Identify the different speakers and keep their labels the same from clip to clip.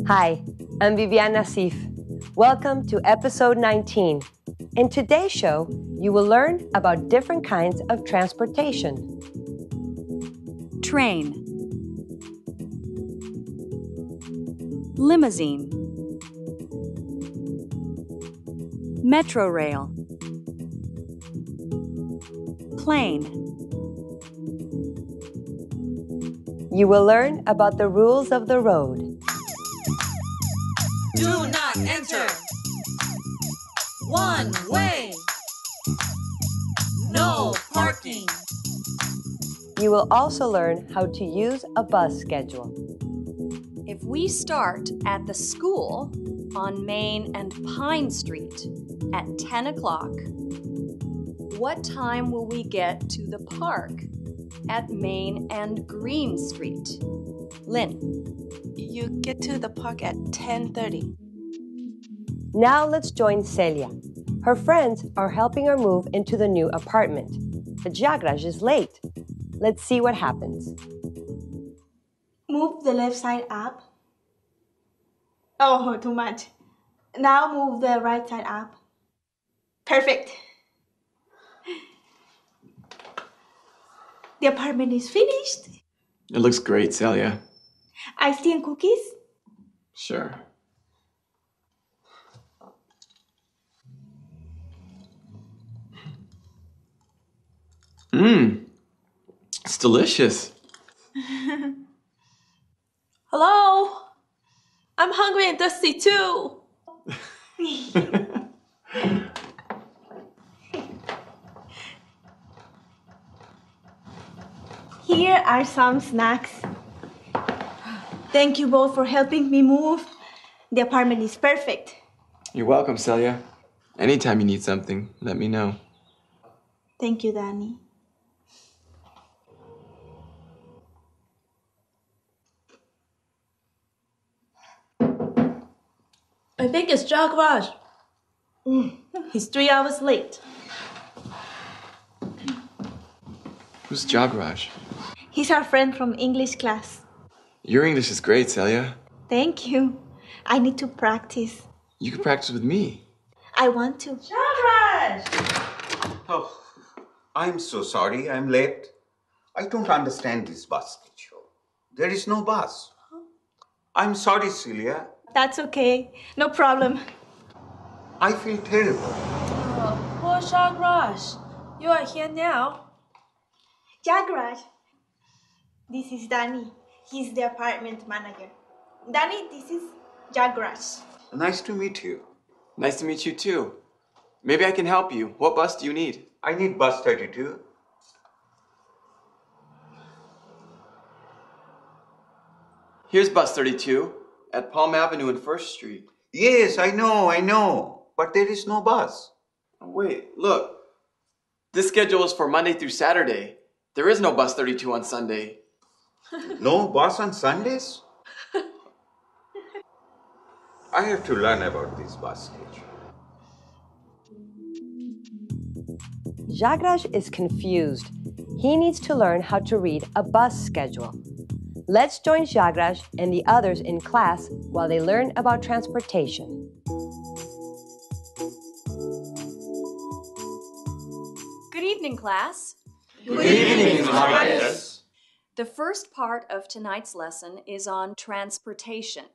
Speaker 1: Hi, I'm Vivian Nassif. Welcome to episode 19. In today's show, you will learn about different kinds of transportation.
Speaker 2: Train, limousine, metro rail, plane.
Speaker 1: You will learn about the rules of the road.
Speaker 3: Do not enter. One way. No parking.
Speaker 1: You will also learn how to use a bus schedule.
Speaker 2: If we start at the school on Main and Pine Street at 10 o'clock, what time will we get to the park at Main and Green Street? Lynn.
Speaker 4: You get to the park at 10:30.
Speaker 1: Now let's join Celia. Her friends are helping her move into the new apartment. But Jagraj is late. Let's see what happens.
Speaker 4: Move the left side up. Oh, too much. Now move the right side up. Perfect. The apartment is finished.
Speaker 5: It looks great, Celia.
Speaker 4: Iced tea and cookies?
Speaker 5: Sure. It's delicious.
Speaker 4: Hello? I'm hungry and thirsty too. Here are some snacks. Thank you both for helping me move. The apartment is perfect.
Speaker 5: You're welcome, Celia. Anytime you need something, let me know.
Speaker 4: Thank you, Danny. I think it's Jagraj. He's 3 hours late.
Speaker 5: Who's Jagraj?
Speaker 4: He's our friend from English class.
Speaker 5: Your English is great, Celia.
Speaker 4: Thank you. I need to practice.
Speaker 5: You can practice with me.
Speaker 4: I want to.
Speaker 6: Oh, I'm so sorry I'm late. I don't understand this bus schedule. There is no bus. I'm sorry, Celia.
Speaker 4: That's okay. No problem.
Speaker 6: I feel terrible.
Speaker 7: Poor Jagraj. You are here now.
Speaker 4: Jagraj. This is Danny. He's the apartment manager. Danny, this is Jagraj.
Speaker 6: Nice to meet you.
Speaker 5: Nice to meet you, too. Maybe I can help you. What bus do you need?
Speaker 6: I need bus 32.
Speaker 5: Here's bus 32 at Palm Avenue and 1st Street.
Speaker 6: Yes, I know. But there is no bus.
Speaker 5: Oh, wait, look. This schedule is for Monday through Saturday. There is no bus 32 on Sunday.
Speaker 6: No bus on Sundays? I have to learn about this bus schedule.
Speaker 1: Jagraj is confused. He needs to learn how to read a bus schedule. Let's join Jagraj and the others in class while they learn about transportation.
Speaker 2: Good evening, class.
Speaker 5: Good evening, Marcus.
Speaker 2: The first part of tonight's lesson is on transportation,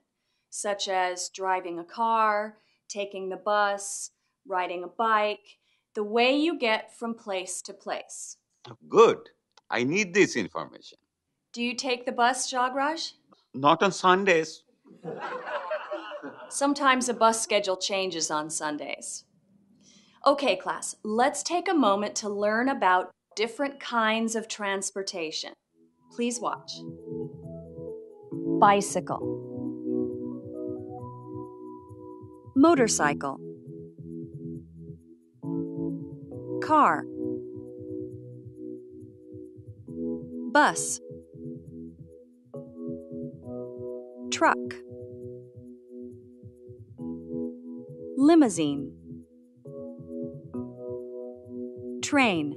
Speaker 2: such as driving a car, taking the bus, riding a bike, the way you get from place to place.
Speaker 6: Good. I need this information.
Speaker 2: Do you take the bus, Jagraj?
Speaker 6: Not on Sundays.
Speaker 2: Sometimes a bus schedule changes on Sundays. Okay, class, let's take a moment to learn about different kinds of transportation. Please watch. Bicycle. Motorcycle. Car. Bus. Truck. Limousine. Train.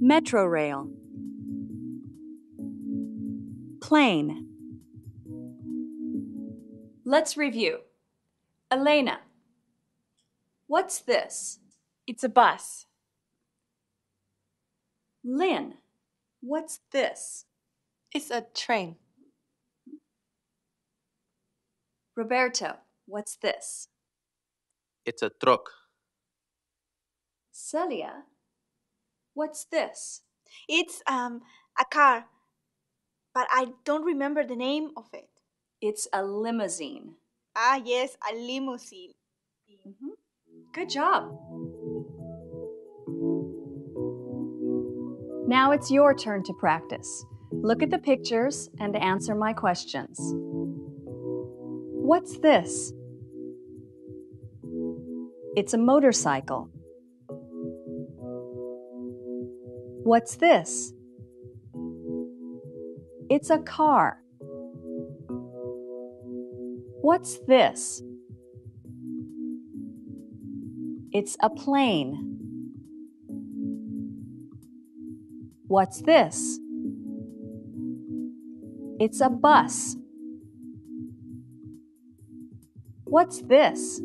Speaker 2: Metro rail. Plane. Let's review. Elena, what's this?
Speaker 7: It's a bus.
Speaker 2: Lynn, what's this?
Speaker 7: It's a train.
Speaker 2: Roberto, what's this?
Speaker 8: It's a truck.
Speaker 2: Celia, what's this?
Speaker 9: It's a car, but I don't remember the name of it.
Speaker 2: It's a limousine.
Speaker 9: Ah, yes, a limousine.
Speaker 2: Good job. Now it's your turn to practice. Look at the pictures and answer my questions. What's this? It's a motorcycle. What's this? It's a car. What's this? It's a plane. What's this? It's a bus. What's this?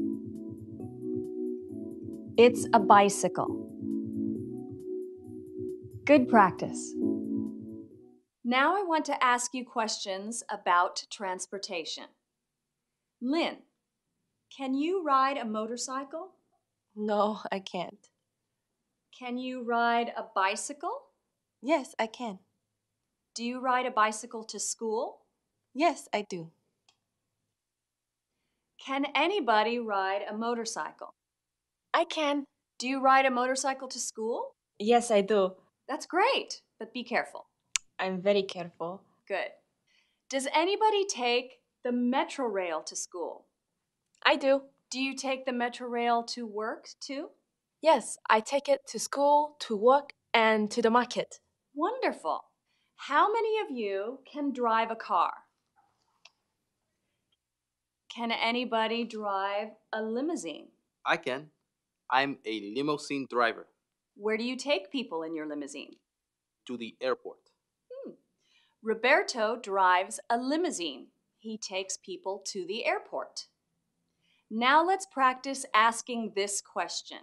Speaker 2: It's a bicycle. Good practice. Now I want to ask you questions about transportation. Lynn, can you ride a motorcycle?
Speaker 7: No, I can't.
Speaker 2: Can you ride a bicycle?
Speaker 7: Yes, I can.
Speaker 2: Do you ride a bicycle to school?
Speaker 7: Yes, I do.
Speaker 2: Can anybody ride a motorcycle?
Speaker 7: I can.
Speaker 2: Do you ride a motorcycle to school?
Speaker 7: Yes, I do.
Speaker 2: That's great, but be careful.
Speaker 7: I'm very careful.
Speaker 2: Good. Does anybody take the Metro Rail to school?
Speaker 7: I do.
Speaker 2: Do you take the Metro Rail to work too?
Speaker 7: Yes, I take it to school, to work, and to the market.
Speaker 2: Wonderful. How many of you can drive a car? Can anybody drive a limousine?
Speaker 8: I can. I'm a limousine driver.
Speaker 2: Where do you take people in your limousine?
Speaker 8: To the airport.
Speaker 2: Roberto drives a limousine. He takes people to the airport. Now let's practice asking this question.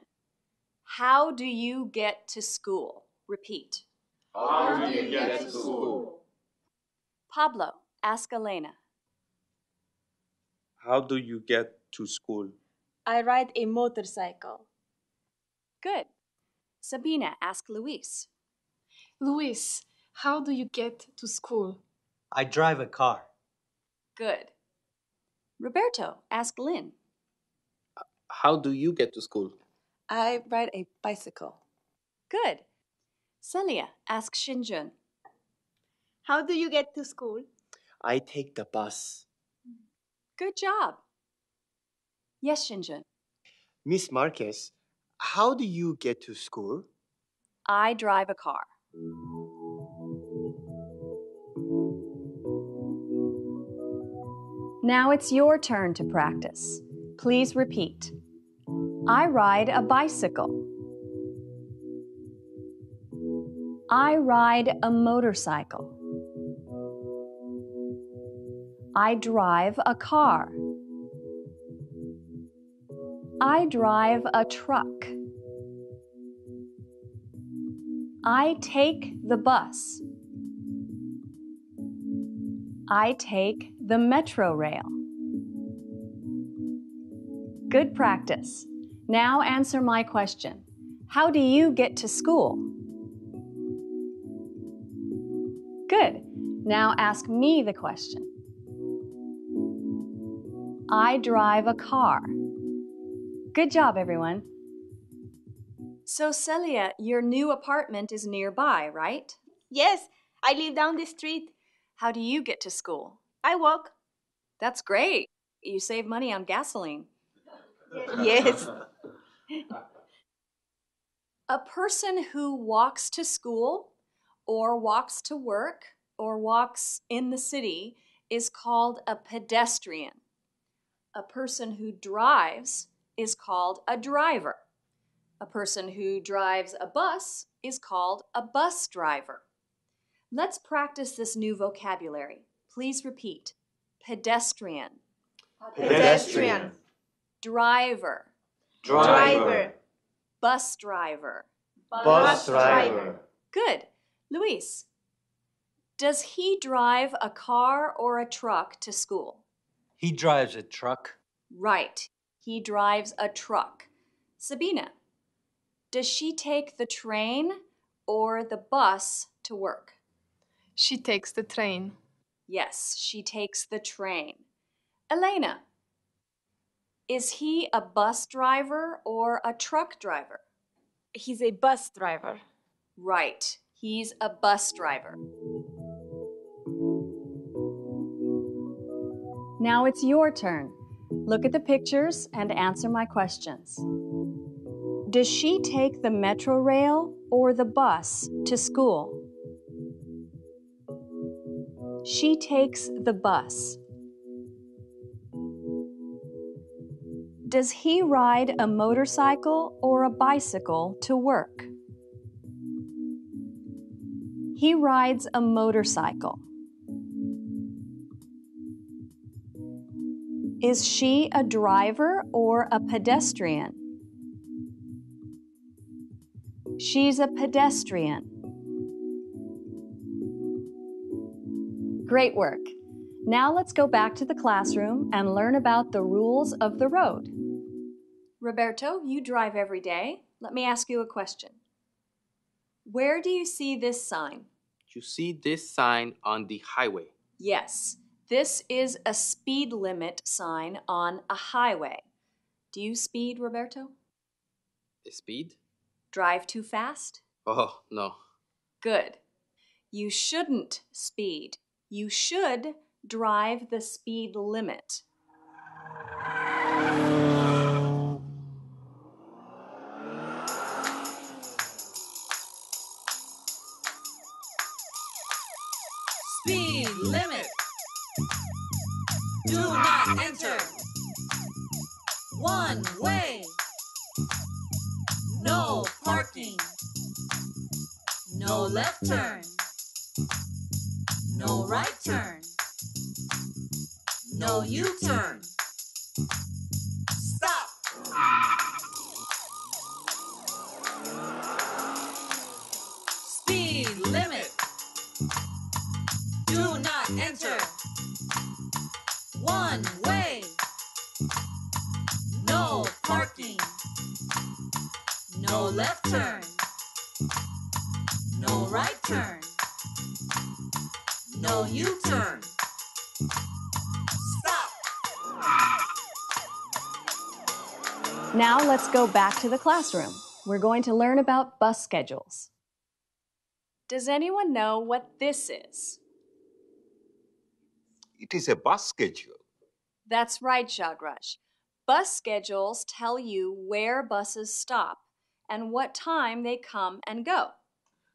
Speaker 2: How do you get to school? Repeat.
Speaker 5: How do you get to school?
Speaker 2: Pablo, ask Elena.
Speaker 10: How do you get to school?
Speaker 7: I ride a motorcycle.
Speaker 2: Good. Sabina, ask Luis.
Speaker 11: Luis, how do you get to school?
Speaker 12: I drive a car.
Speaker 2: Good. Roberto, ask Lynn.
Speaker 8: How do you get to school?
Speaker 7: I ride a bicycle.
Speaker 2: Good. Celia, ask Shinjun.
Speaker 9: How do you get to school?
Speaker 12: I take the bus.
Speaker 2: Good job. Yes, Shinjun.
Speaker 12: Miss Marquez, how do you get to school?
Speaker 2: I drive a car. Now it's your turn to practice. Please repeat. I ride a bicycle. I ride a motorcycle. I drive a car. I drive a truck. I take the bus. I take the Metro Rail. Good practice. Now answer my question. How do you get to school? Good. Now ask me the question. I drive a car. Good job, everyone. So, Celia, your new apartment is nearby, right?
Speaker 9: Yes, I live down the street.
Speaker 2: How do you get to school?
Speaker 9: I walk.
Speaker 2: That's great. You save money on gasoline.
Speaker 9: Yes.
Speaker 2: A person who walks to school or walks to work or walks in the city is called a pedestrian. A person who drives is called a driver. A person who drives a bus is called a bus driver. Let's practice this new vocabulary. Please repeat. Pedestrian.
Speaker 9: Pedestrian.
Speaker 2: Driver.
Speaker 9: Driver.
Speaker 2: Bus driver.
Speaker 12: Bus driver.
Speaker 2: Good. Luis, does he drive a car or a truck to school?
Speaker 13: He drives a truck.
Speaker 2: Right. He drives a truck. Sabina, does she take the train or the bus to work?
Speaker 11: She takes the train.
Speaker 2: Yes, she takes the train. Elena, is he a bus driver or a truck driver?
Speaker 7: He's a bus driver.
Speaker 2: Right, he's a bus driver. Now it's your turn. Look at the pictures and answer my questions. Does she take the metro rail or the bus to school? She takes the bus. Does he ride a motorcycle or a bicycle to work? He rides a motorcycle. Is she a driver or a pedestrian? She's a pedestrian. Great work. Now let's go back to the classroom and learn about the rules of the road. Roberto, you drive every day. Let me ask you a question. Where do you see this sign?
Speaker 8: You see this sign on the highway.
Speaker 2: Yes, this is a speed limit sign on a highway. Do you speed, Roberto?
Speaker 8: Speed?
Speaker 2: Drive too fast?
Speaker 8: Oh, no.
Speaker 2: Good. You shouldn't speed. You should drive the speed limit.
Speaker 3: Speed limit. Do not enter. One way. No parking. No left turn. No right turn. No U-turn. Stop. Speed limit. Do not enter. One way. No parking. No left turn. No right turn. No U-turn. Stop.
Speaker 2: Now let's go back to the classroom. We're going to learn about bus schedules. Does anyone know what this is?
Speaker 6: It is a bus schedule.
Speaker 2: That's right, Jagraj. Bus schedules tell you where buses stop and what time they come and go.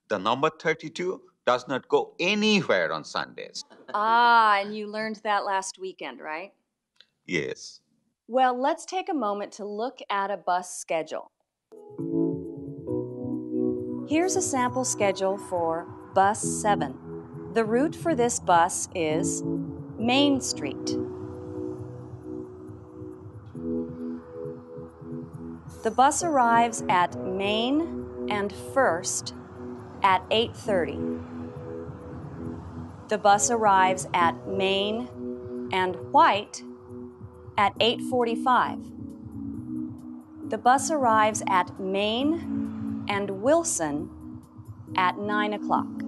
Speaker 6: The number 32 does not go anywhere on Sundays.
Speaker 2: Ah, and you learned that last weekend, right?
Speaker 6: Yes.
Speaker 2: Well, let's take a moment to look at a bus schedule. Here's a sample schedule for Bus 7. The route for this bus is Main Street. The bus arrives at Main and First at 8:30. The bus arrives at Main and White at 8:45. The bus arrives at Main and Wilson at 9 o'clock.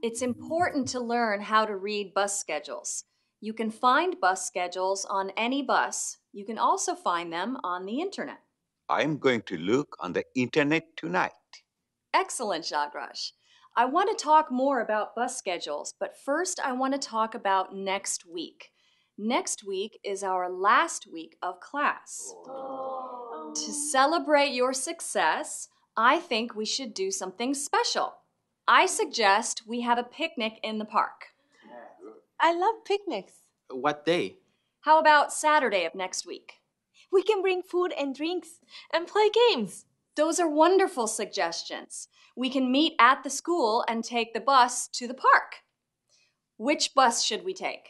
Speaker 2: It's important to learn how to read bus schedules. You can find bus schedules on any bus. You can also find them on the internet.
Speaker 6: I'm going to look on the internet tonight.
Speaker 2: Excellent, Jagraj. I want to talk more about bus schedules, but first I want to talk about next week. Next week is our last week of class. To celebrate your success, I think we should do something special. I suggest we have a picnic in the park.
Speaker 1: I love picnics.
Speaker 8: What day?
Speaker 2: How about Saturday of next week?
Speaker 7: We can bring food and drinks and play games.
Speaker 2: Those are wonderful suggestions. We can meet at the school and take the bus to the park. Which bus should we take?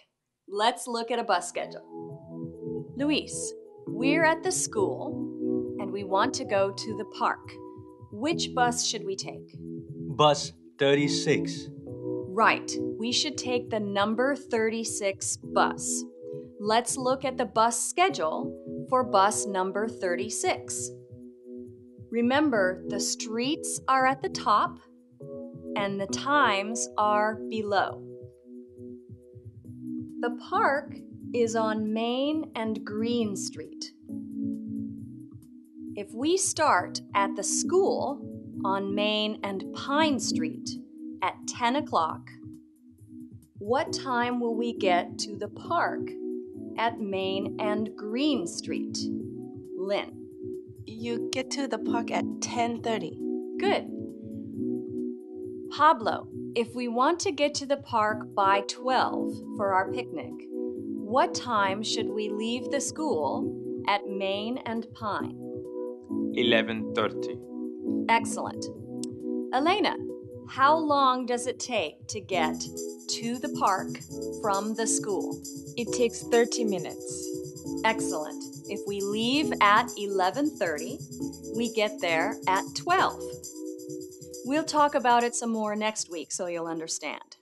Speaker 2: Let's look at a bus schedule. Luis, we're at the school and we want to go to the park. Which bus should we take?
Speaker 13: Bus 36.
Speaker 2: Right, we should take the number 36 bus. Let's look at the bus schedule for bus number 36. Remember, the streets are at the top and the times are below. The park is on Main and Green Street. If we start at the school on Main and Pine Street at 10 o'clock, what time will we get to the park at Main and Green Street? Lynn.
Speaker 4: You get to the park at 10:30.
Speaker 2: Good. Pablo, if we want to get to the park by 12 for our picnic, what time should we leave the school at Main and Pine?
Speaker 10: 11:30.
Speaker 2: Excellent. Elena, how long does it take to get to the park from the school?
Speaker 7: It takes 30 minutes.
Speaker 2: Excellent. If we leave at 11:30, we get there at 12. We'll talk about it some more next week so you'll understand.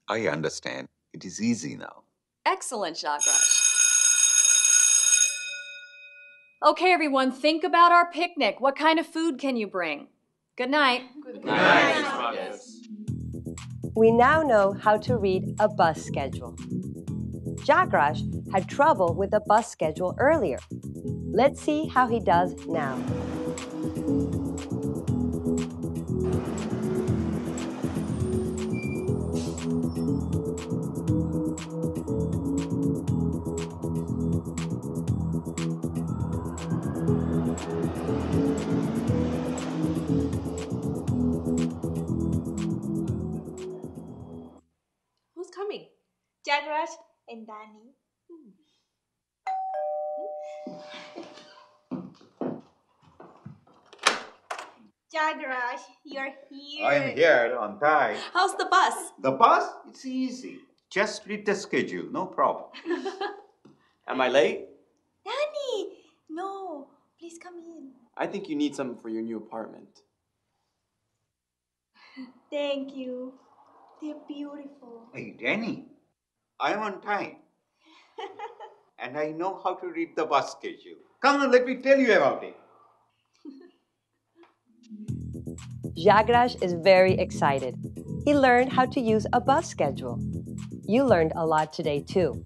Speaker 6: I understand. It is easy now.
Speaker 2: Excellent, Jagraj. Okay, everyone, think about our picnic. What kind of food can you bring? Good night.
Speaker 5: Good night, Miss Marcus.
Speaker 1: We now know how to read a bus schedule. Jagraj had trouble with the bus schedule earlier. Let's see how he does now.
Speaker 4: Who's coming?
Speaker 9: Jagraj and Danny. Jagraj, you're here.
Speaker 6: I am here on time.
Speaker 4: How's the bus?
Speaker 6: The bus? It's easy. Just read the schedule, no problem.
Speaker 5: Am I late?
Speaker 9: Danny! No, please come in.
Speaker 5: I think you need something for your new apartment.
Speaker 9: Thank you. They're beautiful.
Speaker 6: Hey, Danny, I am on time. And I know how to read the bus schedule. Come on, let me tell you about it.
Speaker 1: Jagraj is very excited. He learned how to use a bus schedule. You learned a lot today, too.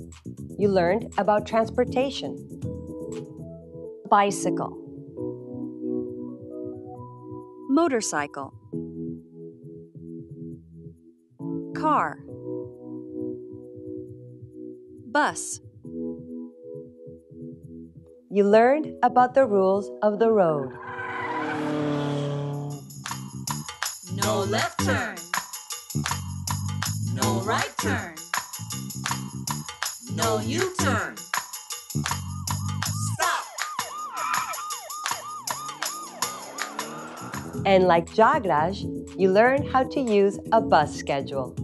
Speaker 1: You learned about transportation.
Speaker 2: Bicycle. Motorcycle. Car. Bus.
Speaker 1: You learned about the rules of the road.
Speaker 3: No left turn. No right turn. No U-turn. Stop.
Speaker 1: And like Jagraj, you learned how to use a bus schedule.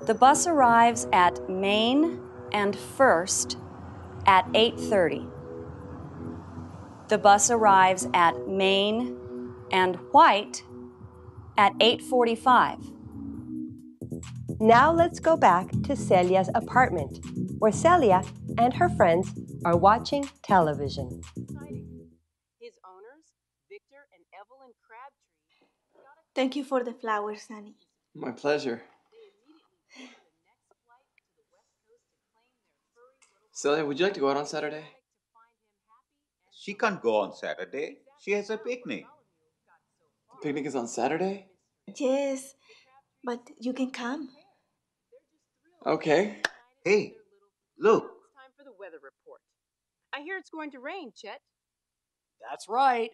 Speaker 2: The bus arrives at Main and First at 8:30. The bus arrives at Main and White at 8:45.
Speaker 1: Now let's go back to Celia's apartment, where Celia and her friends are watching television.
Speaker 14: His owners, Victor and Evelyn Crabtree.
Speaker 9: Thank you for the flowers, Danny.
Speaker 5: My pleasure. Celia, would you like to go out on Saturday?
Speaker 6: She can't go on Saturday. She has a picnic.
Speaker 5: The picnic is on Saturday?
Speaker 9: Yes, but you can come.
Speaker 5: Okay.
Speaker 6: Hey, look.
Speaker 14: It's time for the weather report. I hear it's going to rain, Chet.
Speaker 15: That's right.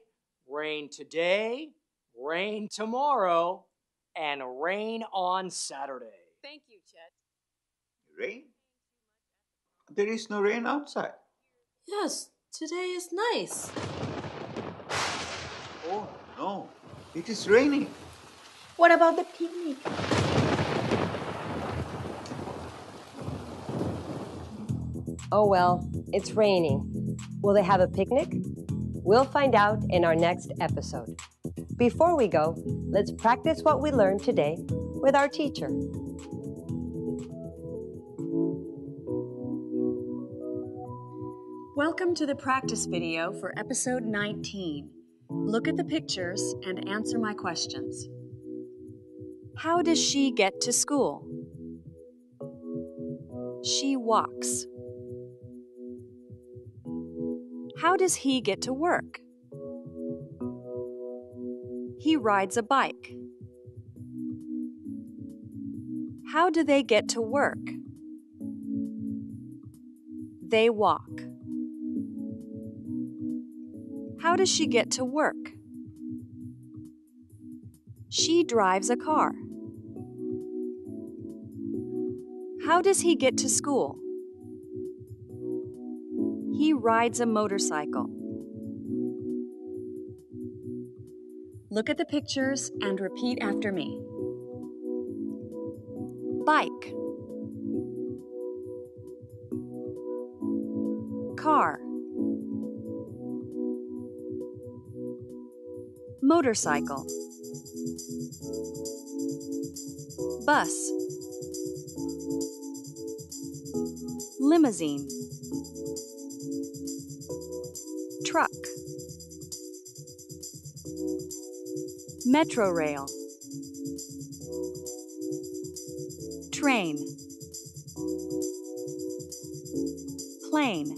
Speaker 15: Rain today, rain tomorrow, and rain on Saturday.
Speaker 14: Thank you, Chet.
Speaker 6: Rain? There is no rain outside.
Speaker 4: Yes, today is nice.
Speaker 6: Oh, no. It is raining.
Speaker 9: What about the picnic?
Speaker 1: Oh well, it's raining. Will they have a picnic? We'll find out in our next episode. Before we go, let's practice what we learned today with our teacher.
Speaker 2: Welcome to the practice video for episode 19. Look at the pictures and answer my questions. How does she get to school? She walks. How does he get to work? He rides a bike. How do they get to work? They walk. How does she get to work? She drives a car. How does he get to school? He rides a motorcycle. Look at the pictures and repeat after me. Bike. Car. Motorcycle. Bus. Limousine. Truck. Metro rail. Train. Plane.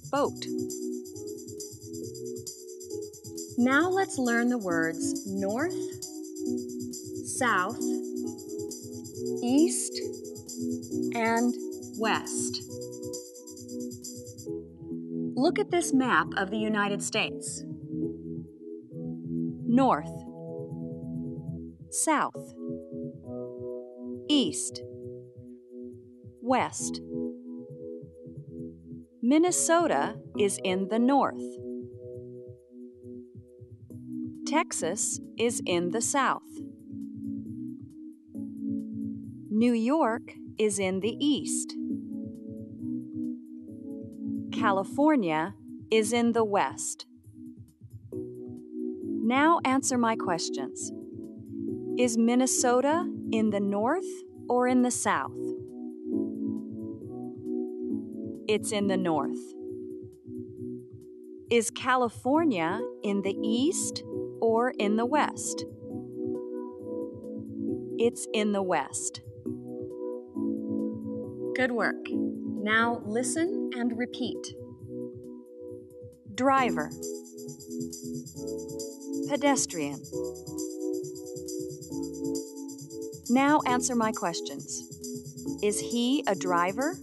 Speaker 2: Boat. Now let's learn the words north, south, east, and west. Look at this map of the United States. North, south, east, west. Minnesota is in the north. Texas is in the south. New York is in the east. California is in the west. Now answer my questions. Is Minnesota in the north or in the south? It's in the north. Is California in the east or in the west? It's in the west. Good work. Now listen and repeat. Driver. Pedestrian. Now answer my questions. Is he a driver?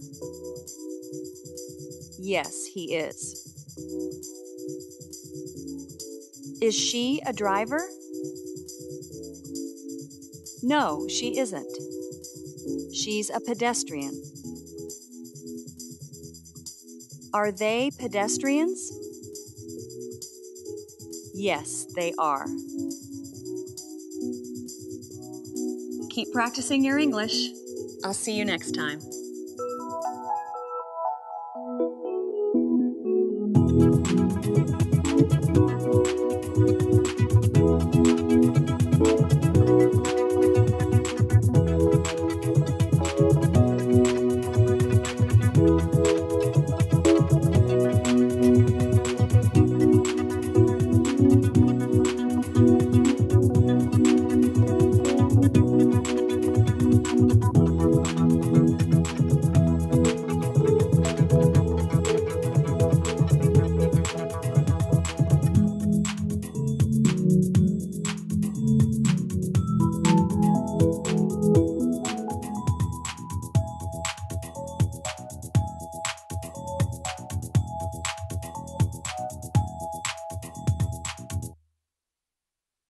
Speaker 2: Yes, he is. Is she a driver? No, she isn't. She's a pedestrian. Are they pedestrians? Yes, they are. Keep practicing your English. I'll see you next time.